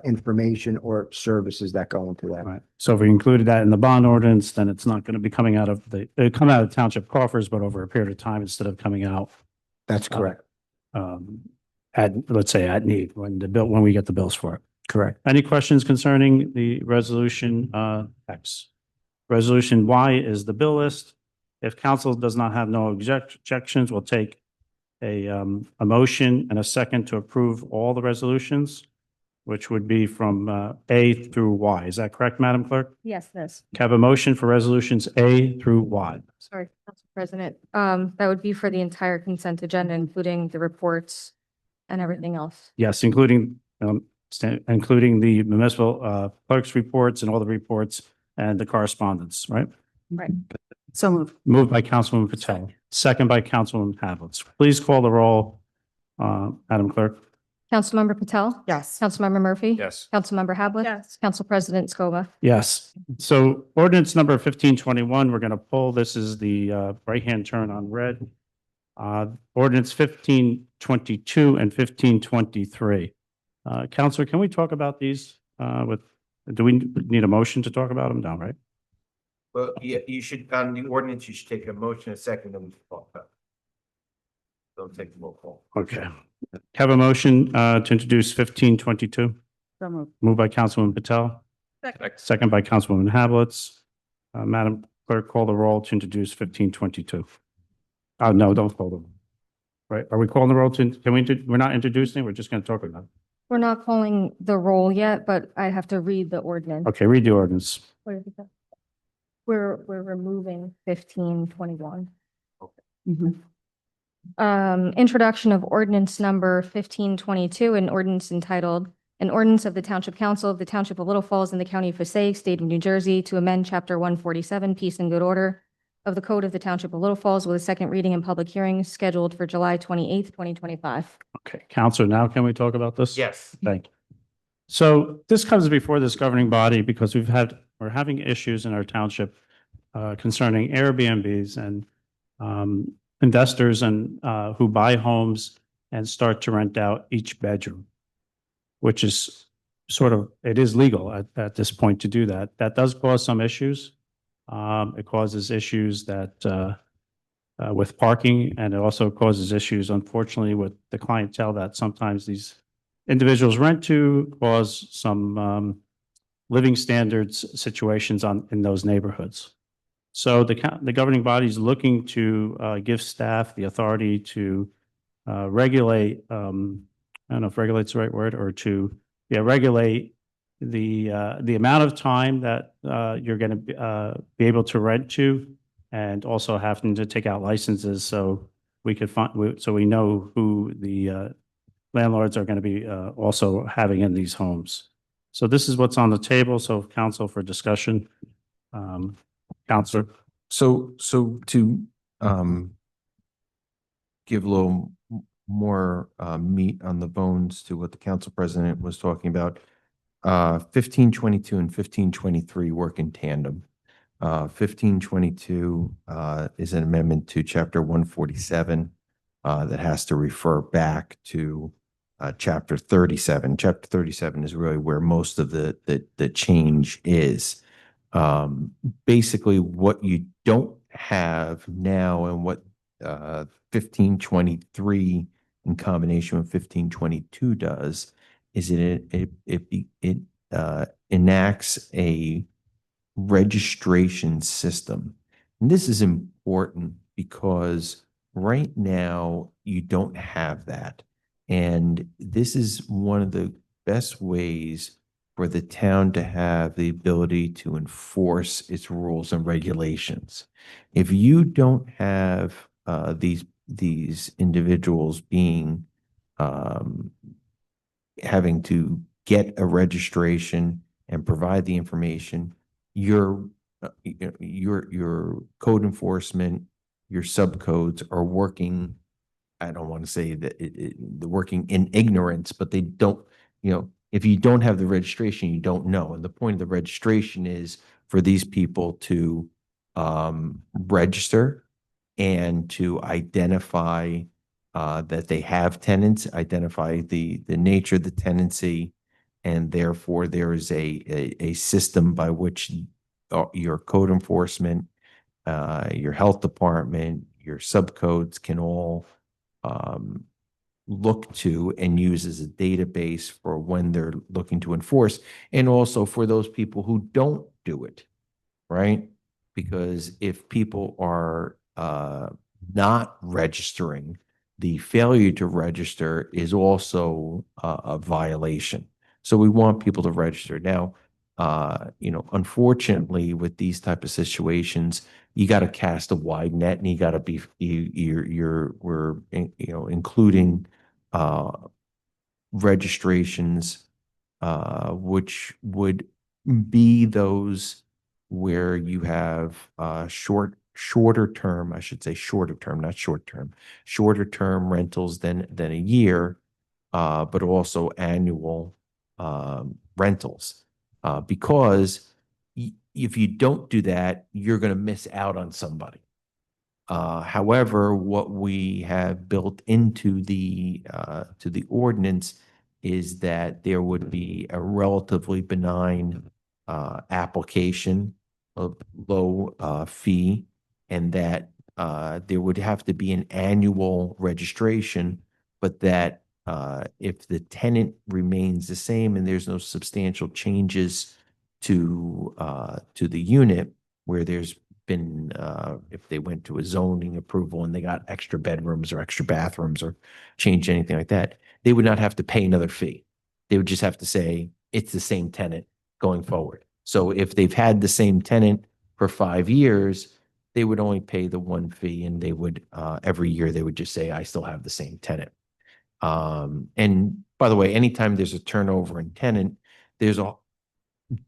information or services that go into that. Right. So if we included that in the bond ordinance, then it's not going to be coming out of it come out of township coffers, but over a period of time instead of coming out That's correct. let's say at need when we get the bills for it. Correct. Any questions concerning the resolution X? Resolution Y is the bill list. If council does not have no objections, we'll take a motion and a second to approve all the resolutions, which would be from A through Y. Is that correct, Madam Clerk? Yes, this. Can I have a motion for resolutions A through Y? Sorry, Council President. That would be for the entire consent agenda, including the reports and everything else. Yes, including including the municipal clerk's reports and all the reports and the correspondence, right? Right. So moved. Moved by Councilwoman Patel, second by Councilwoman Havelitz. Please call the roll, Madam Clerk. Councilmember Patel? Yes. Councilmember Murphy? Yes. Councilmember Havlet? Yes. Council President Scoba? Yes. So ordinance number 1521, we're going to pull. This is the right-hand turn on red. Ordinance 1522 and 1523. Counselor, can we talk about these do we need a motion to talk about them now, right? Well, yeah, you should, on the ordinance, you should take a motion, a second, then we can talk about it. Don't take the roll call. Okay. Have a motion to introduce 1522. So moved. Moved by Councilwoman Patel, second by Councilwoman Havelitz. Madam Clerk, call the roll to introduce 1522. Oh, no, don't call the roll. Right, are we calling the roll to, we're not introducing, we're just going to talk about it. We're not calling the roll yet, but I have to read the ordinance. Okay, read the ordinance. What is it? We're removing 1521. Introduction of ordinance number 1522, an ordinance entitled, an ordinance of the Township Council of the Township of Little Falls in the County of Passaic, State of New Jersey, to amend Chapter 147, Peace and Good Order of the Code of the Township of Little Falls with a second reading and public hearing scheduled for July 28th, 2025. Okay, Counselor, now can we talk about this? Yes. Thank you. So this comes before this governing body because we're having issues in our township concerning Airbnbs and investors and who buy homes and start to rent out each bedroom, which is it is legal at this point to do that. That does cause some issues. It causes issues that with parking, and it also causes issues, unfortunately, with the clientele that sometimes these individuals rent to, cause some living standards situations in those neighborhoods. So the governing body is looking to give staff the authority to regulate, I don't know if regulate's the right word, or to regulate the amount of time that you're going to be able to rent to, and also having to take out licenses so we could so we know who the landlords are going to be also having in these homes. So this is what's on the table. So council for discussion. Counselor. So to give a little more meat on the bones to what the council president was talking about, 1522 and 1523 work in tandem. 1522 is an amendment to Chapter 147 that has to refer back to Chapter 37. Chapter 37 is really where most of the change is. Basically, what you don't have now and what 1523 in combination with 1522 does is it enacts a registration system. And this is important because right now you don't have that. And this is one of the best ways for the town to have the ability to enforce its rules and regulations. If you don't have these individuals being having to get a registration and provide the information, your code enforcement, your subcodes are working. I don't want to say that they're working in ignorance, but they don't, if you don't have the registration, you don't know. And the point of the registration is for these people to register and to identify that they have tenants, identify the nature of the tenancy, and therefore there is a system by which your code enforcement, your health department, your subcodes can all look to and use as a database for when they're looking to enforce, and also for those people who don't do it, right? Because if people are not registering, the failure to register is also a violation. So we want people to register. Now, unfortunately, with these type of situations, you got to cast a wide net, and you got to be including registrations, which would be those where you have shorter term, I should say shorter term, not short term, shorter term rentals than a year, but also annual rentals. Because if you don't do that, you're going to miss out on somebody. However, what we have built into the ordinance is that there would be a relatively benign application of low fee, and that there would have to be an annual registration, but that if the tenant remains the same and there's no substantial changes to the unit, where there's been, if they went to a zoning approval and they got extra bedrooms or extra bathrooms or changed anything like that, they would not have to pay another fee. They would just have to say it's the same tenant going forward. So if they've had the same tenant for 5 years, they would only pay the one fee, and they would, every year they would just say, I still have the same tenant. And by the way, anytime there's a turnover in tenant, there's a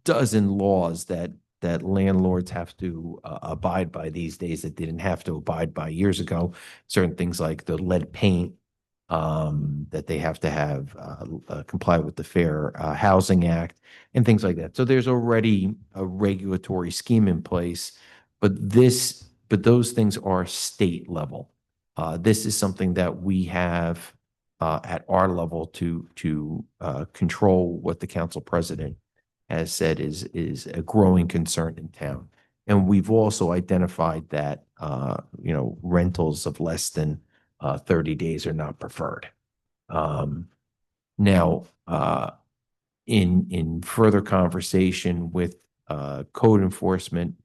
dozen laws that landlords have to abide by these days that they didn't have to abide by years ago. Certain things like the lead paint, that they have to have comply with the Fair Housing Act and things like that. So there's already a regulatory scheme in place, but those things are state level. This is something that we have at our level to control what the council president has said is a growing concern in town. And we've also identified that, rentals of less than 30 days are not preferred. Now, in further conversation with code enforcement,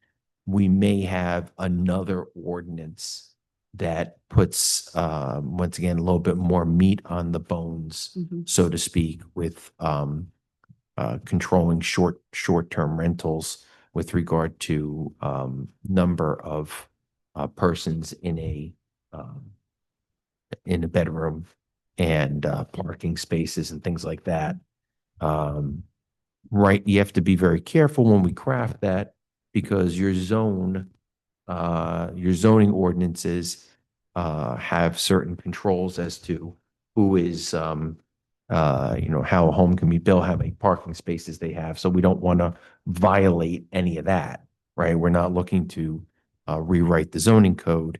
we may have another ordinance that puts, once again, a little bit more meat on the bones, so to speak, with controlling short-term rentals with regard to number of persons in a bedroom, and parking spaces and things like that. Right, you have to be very careful when we craft that, because your zoning ordinances have certain controls as to who is how a home can be built, how many parking spaces they have. So we don't want to violate any of that, right? We're not looking to rewrite the zoning code,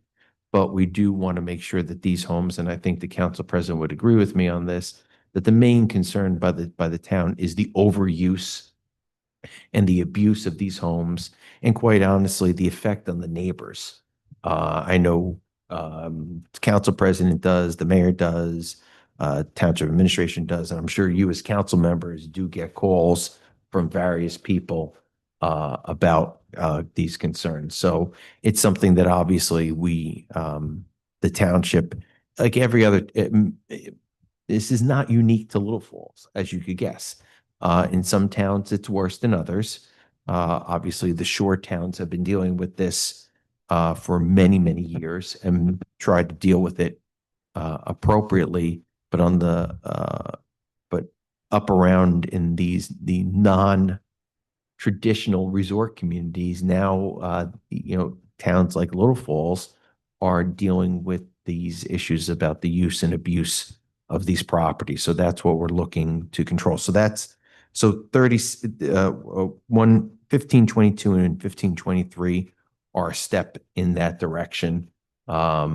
but we do want to make sure that these homes, and I think the council president would agree with me on this, that the main concern by the town is the overuse and the abuse of these homes, and quite honestly, the effect on the neighbors. I know the council president does, the mayor does, township administration does, and I'm sure you as council members do get calls from various people about these concerns. So it's something that obviously we, the township, like every other, this is not unique to Little Falls, as you could guess. In some towns, it's worse than others. Obviously, the shore towns have been dealing with this for many, many years and tried to deal with it appropriately. But but up around in the non-traditional resort communities now, towns like Little Falls are dealing with these issues about the use and abuse of these properties. So that's what we're looking to control. So 1522 and 1523 are a step in that direction. They're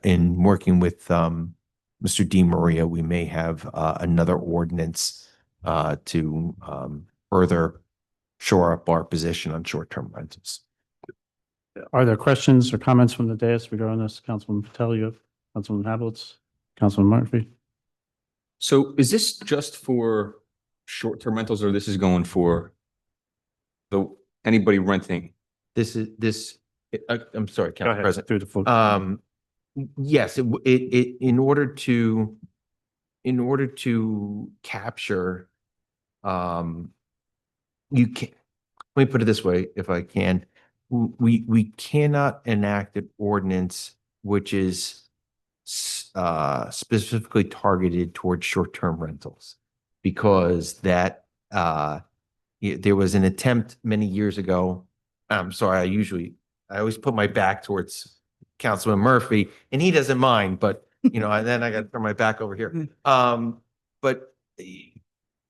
in working with Mr. Di Maria, we may have another ordinance to further shore up our position on short-term rentals. Are there questions or comments from the dais regarding this? Councilman Patel, you have Councilman Havelitz, Councilman Murphy. So is this just for short-term rentals or this is going for anybody renting? I'm sorry, Go Council ahead, President. through the floor. Yes, in order to capture, you can, let me put it this way, if I can, we cannot enact an ordinance which is specifically targeted towards short-term rentals because that, there was an attempt many years ago. I'm sorry, I always put my back towards Councilman Murphy and he doesn't mind, but and then I got to turn my back over here. But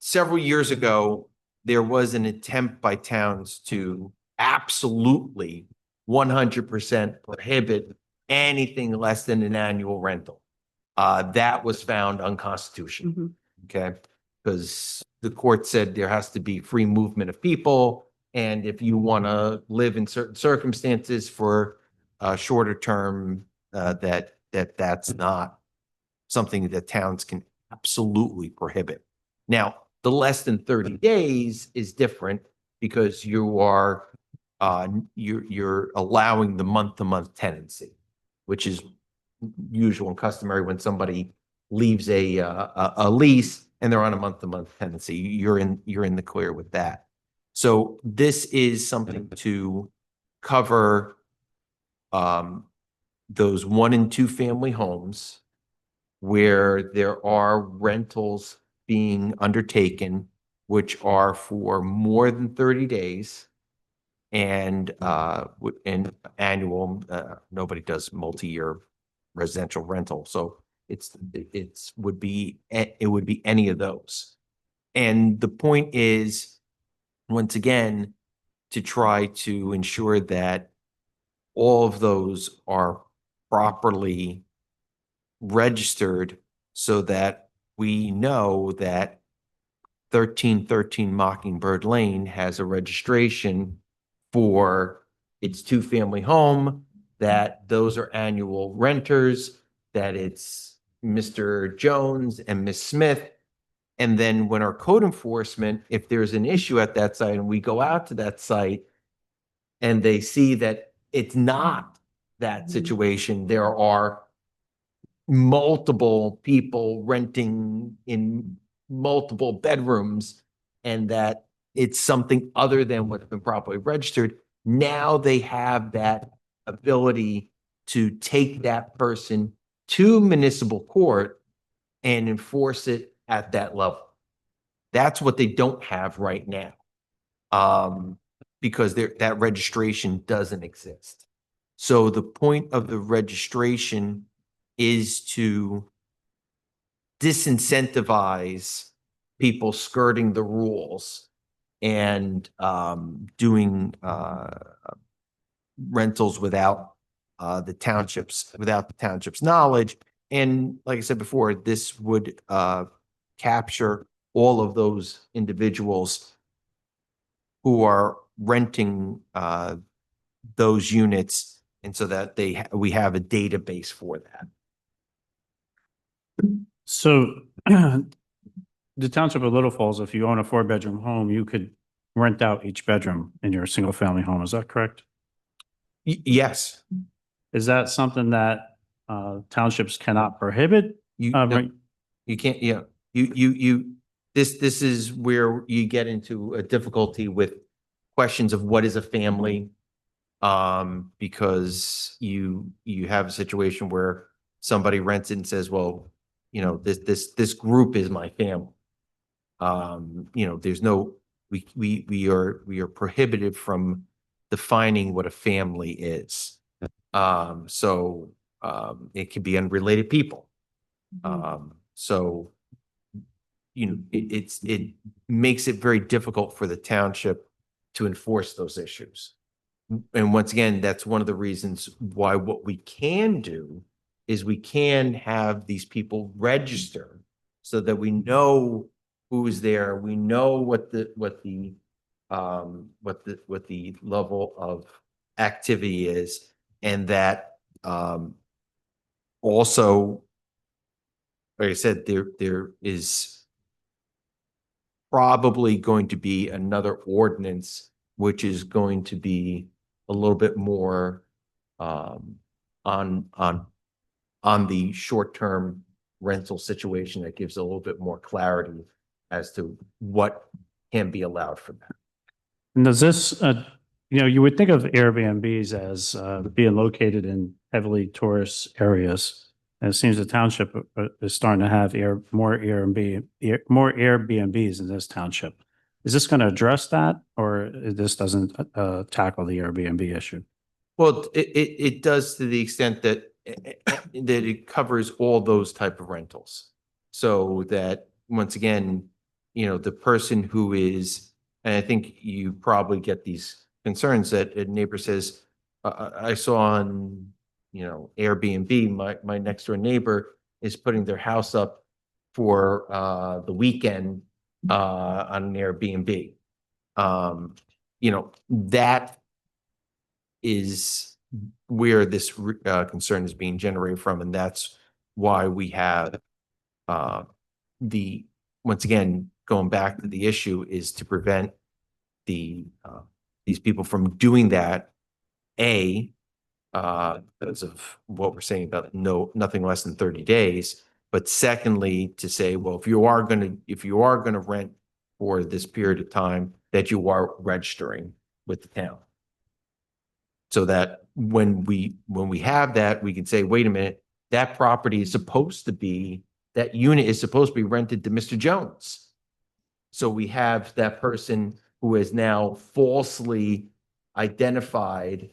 several years ago, there was an attempt by towns to absolutely 100% prohibit anything less than an annual rental. That was found unconstitutional. Okay. Because the court said there has to be free movement of people. And if you want to live in certain circumstances for a shorter term, that's not something that towns can absolutely prohibit. Now, the less than 30 days is different because you are you're allowing the month-to-month tenancy, which is usual and customary when somebody leaves a lease and they're on a month-to-month tenancy. You're in the clear with that. So this is something to cover those 1 and 2 family homes where there are rentals being undertaken, which are for more than 30 days and annual, nobody does multi-year residential rental. So it would be any of those. And the point is, once again, to try to ensure that all of those are properly registered so that we know that 1313 Mockingbird Lane has a registration for its 2-family home, that those are annual renters, that it's Mr. Jones and Miss Smith. And then when our code enforcement, if there's an issue at that site and we go out to that site and they see that it's not that situation, there are multiple people renting in multiple bedrooms and that it's something other than what's been properly registered. Now they have that ability to take that person to municipal court and enforce it at that level. That's what they don't have right now, because that registration doesn't exist. So the point of the registration is to disincentivize people skirting the rules and doing rentals without the township's knowledge. And like I said before, this would capture all of those individuals who are renting those units, and so that we have a database for that. So the Township of Little Falls, if you own a 4-bedroom home, you could rent out each bedroom in your single-family home. Is that correct? Yes. Is that something that townships cannot prohibit? You Right. you can't, this is where you get into a difficulty with questions of what is a family, because you have a situation where somebody rents it and says, well, this group is my family. There's no, we are prohibited from defining what a family is. So it can be unrelated people. So it makes it very difficult for the township to enforce those issues. And once again, that's one of the reasons why what we can do is we can have these people register so that we know who's there. We know what the level of activity is, and that also, like I said, there is probably going to be another ordinance, which is going to be a little bit more on the short-term rental situation that gives a little bit more clarity as to what can be allowed for that. And does this, you would think of Airbnbs as being located in heavily tourist areas. And it seems the township is starting to have more Airbnbs in this township. Is this going to address that, or this doesn't tackle the Airbnb issue? Well, it does to the extent that it covers all those type of rentals. So that, once again, the person who is, and I think you probably get these concerns that a neighbor says, I saw on, Airbnb, my next door neighbor is putting their house up for the weekend on an Airbnb. That is where this concern is being generated from, and that's why we have once again, going back to the issue, is to prevent these people from doing that. Because of what we're saying about nothing less than 30 days. But secondly, to say, well, if you are gonna rent for this period of time, that you are registering with the town. So that when we have that, we can say, wait a minute, that property is supposed to be, that unit is supposed to be rented to Mr. Jones. So we have that person who is now falsely identified,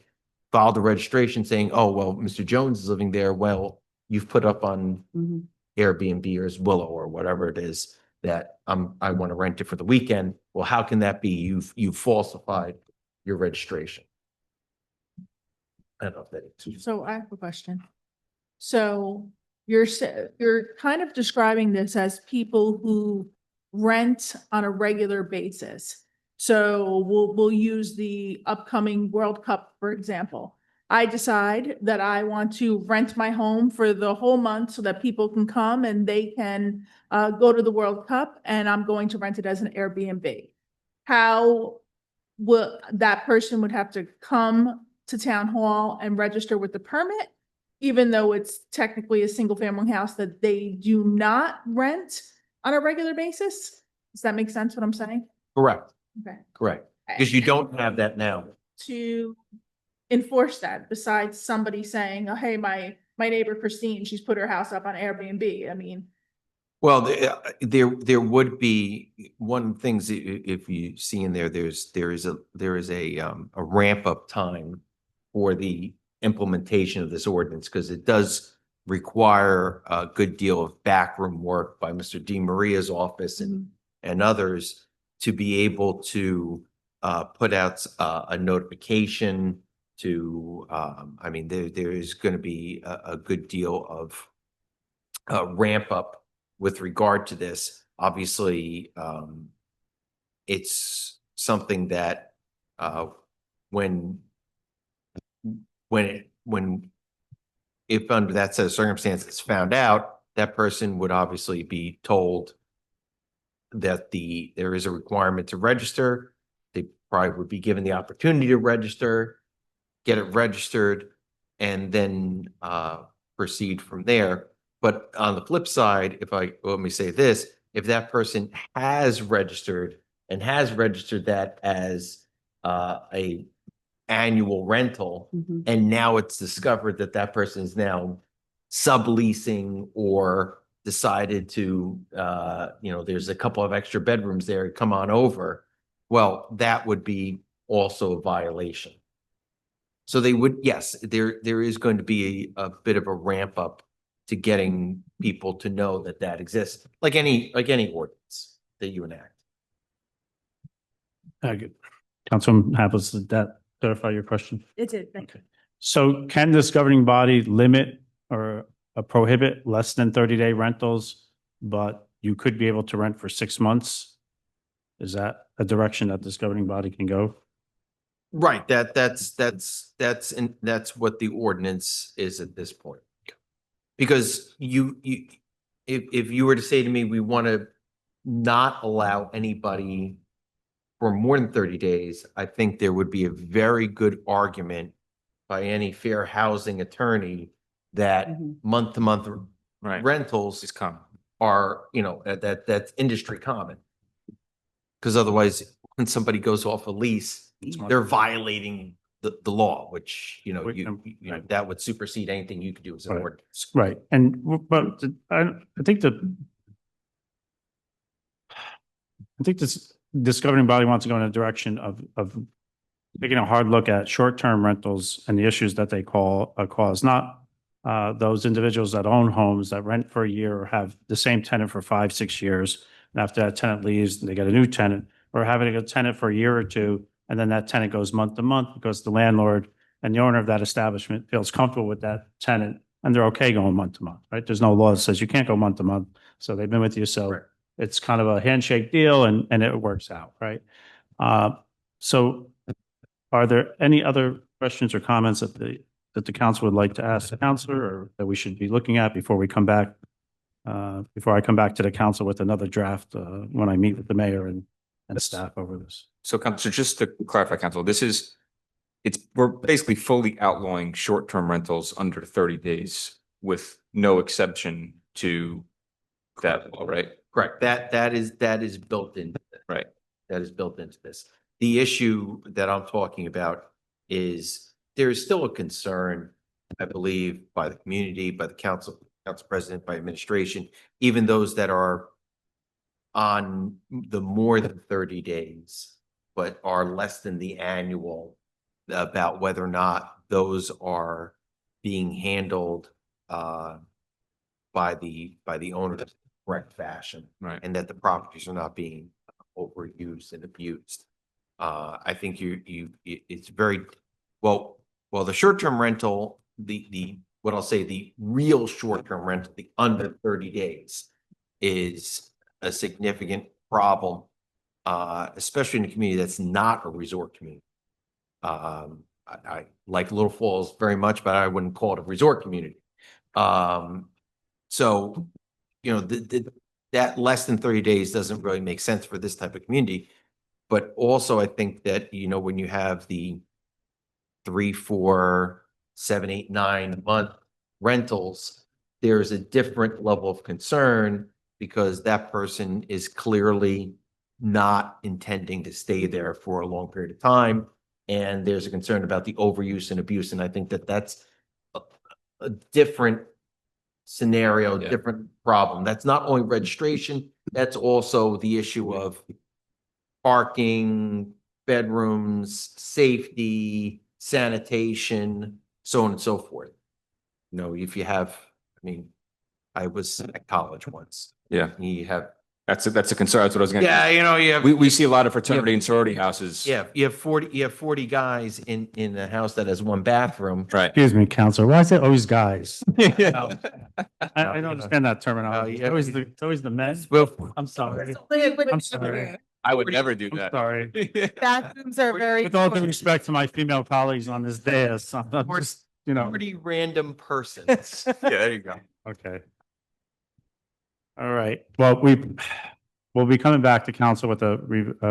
filed a registration saying, oh, well, Mr. Jones is living there. Well, you've put up on Airbnb or Willow or whatever it is that I want to rent it for the weekend. Well, how can that be? You've falsified your registration. I don't know if that is. So I have a question. So you're kind of describing this as people who rent on a regular basis. So we'll use the upcoming World Cup, for example. I decide that I want to rent my home for the whole month so that people can come and they can go to the World Cup, and I'm going to rent it as an Airbnb. How will that person would have to come to town hall and register with the permit, even though it's technically a single family house that they do not rent on a regular basis? Does that make sense what I'm saying? Correct. Okay. Correct. Because you don't have that now. To enforce that, besides somebody saying, oh, hey, my neighbor Christine, she's put her house up on Airbnb. I mean. Well, there would be one of the things, if you see in there, there is a ramp up time for the implementation of this ordinance, because it does require a good deal of backroom work by Mr. DiMaria's office and others to be able to put out a notification to, I mean, there is going to be a good deal of ramp up with regard to this. Obviously, it's something that if under that set of circumstances found out, that person would obviously be told that there is a requirement to register. They probably would be given the opportunity to register, get it registered, and then proceed from there. But on the flip side, let me say this, if that person has registered and has registered that as a annual rental, and now it's discovered that that person is now subleasing or decided to, there's a couple of extra bedrooms there, come on over. Well, that would be also a violation. So they would, yes, there is going to be a bit of a ramp up to getting people to know that exists, like any ordinance that you enact. Good. Councilman Happels, did that clarify your question? It did. Thank you. So can this governing body limit or prohibit less than 30-day rentals, but you could be able to rent for 6 months? Is that a direction that this governing body can go? Right. That's what the ordinance is at this point. Because if you were to say to me, we want to not allow anybody for more than 30 days, I think there would be a very good argument by any fair housing attorney that month-to-month Right. rentals It's come. are, that's industry common. Because otherwise, when somebody goes off a lease, they're violating the law, which, that would supersede anything you could do as an Right. ordinance. Right. And, but I think this governing body wants to go in a direction of taking a hard look at short-term rentals and the issues that they cause, not those individuals that own homes that rent for a year or have the same tenant for 5-6 years. And after that tenant leaves, they get a new tenant, or having a tenant for a year or two, and then that tenant goes month to month because the landlord and the owner of that establishment feels comfortable with that tenant and they're okay going month to month, right? There's no law that says you can't go month to month. So they've been with you. So it's kind of a handshake deal and it works out, right? So are there any other questions or comments that the council would like to ask the counselor or that we should be looking at before we come back? Before I come back to the council with another draft, when I meet with the mayor and staff over this. So Counselor, just to clarify, Council, we're basically fully outlawing short-term rentals under 30 days with no exception to that law, right? Correct. That is built in. Right. That is built into this. The issue that I'm talking about is there is still a concern, I believe, by the community, by the council president, by administration, even those that are on the more than 30 days, but are less than the annual, about whether or not those are being handled by the owner in the correct fashion. Right. And that the properties are not being overused and abused. I think it's very well, the short-term rental, what I'll say, the real short-term rental, the under 30 days is a significant problem, especially in a community that's not a resort community. I like Little Falls very much, but I wouldn't call it a resort community. So, that less than 30 days doesn't really make sense for this type of community. But also, I think that, when you have the 3, 4, 7, 8, 9 month rentals, there's a different level of concern because that person is clearly not intending to stay there for a long period of time. And there's a concern about the overuse and abuse. And I think that that's a different scenario, different problem. That's not only registration, that's also the issue of parking, bedrooms, safety, sanitation, so on and so forth. If you have, I was at college once. Yeah. You have. That's a concern. That's what I was going to. Yeah, you have. We see a lot of fraternity and sorority houses. Yeah, you have 40 guys in a house that has one bathroom. Right. Excuse me, counselor. Why is it always guys? No. I don't understand that terminology. No, It's always the men. Well, I'm sorry. I'm sorry. I would never do I'm that. sorry. Bathrooms are very. With all due respect to my female colleagues on this dais, I'm just, 40 random persons. Yeah, there you go. Okay. All right. Well, we'll be coming back to council with a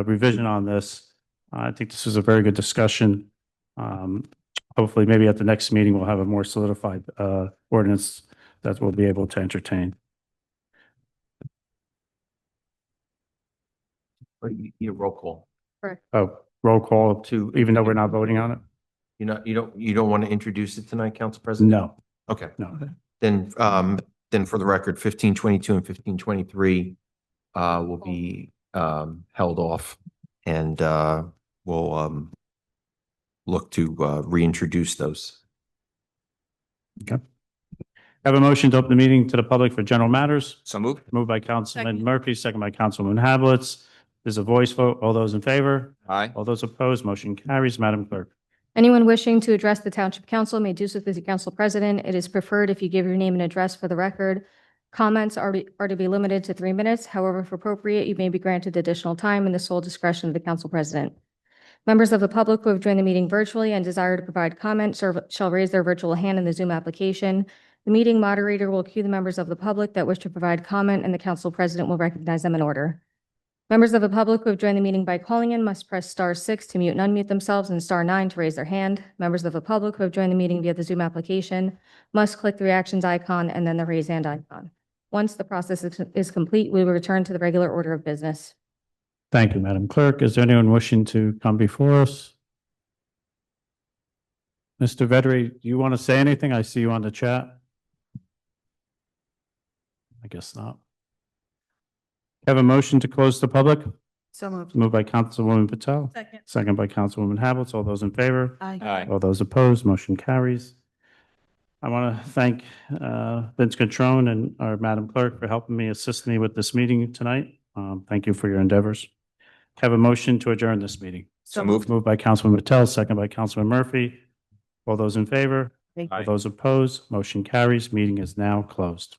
revision on this. I think this was a very good discussion. Hopefully, maybe at the next meeting, we'll have a more solidified ordinance that we'll be able to entertain. You roll call Oh, roll call to, even though we're not voting on it? you don't want to introduce it tonight, Council President? No, Okay. no. Then for the record, 1522 and 1523 will be held off, and we'll look to reintroduce those. Have a motion to open the meeting to the public for general matters. So move. Moved by Councilman Second. Murphy, second by Councilwoman Havelitz. There's a voice vote. All those in favor? Aye. All those opposed? Motion carries. Madam Clerk. Anyone wishing to address the Township Council may do so through the Council President. It is preferred if you give your name and address for the record. Comments are to be limited to 3 minutes. However, if appropriate, you may be granted additional time in the sole discretion of the Council President. Members of the public who have joined the meeting virtually and desire to provide comment shall raise their virtual hand in the Zoom application. The meeting moderator will cue the members of the public that wish to provide comment, and the council president will recognize them in order. Members of the public who have joined the meeting by calling in must press *6 to mute and unmute themselves and *9 to raise their hand. Members of the public who have joined the meeting via the Zoom application must click the reactions icon and then the raise hand icon. Once the process is complete, we will return to the regular order of business. Thank you, Madam Clerk. Is there anyone wishing to come before us? Mr. Vedri, do you want to say anything? I see you on the chat. I guess not. Have a motion to close the public? So moved. Moved by Councilwoman Patel, Second. second by Councilwoman Havelitz. All those in favor? Aye. Aye. All those opposed, motion carries. I want to thank Vince Catrone and our Madam Clerk for helping me, assist me with this meeting tonight. Thank you for your endeavors. Have a motion to adjourn this meeting. So moved. Moved by Councilman Patel, second by Councilman Murphy. All those in favor? Aye. All those opposed, motion carries. Meeting is now closed.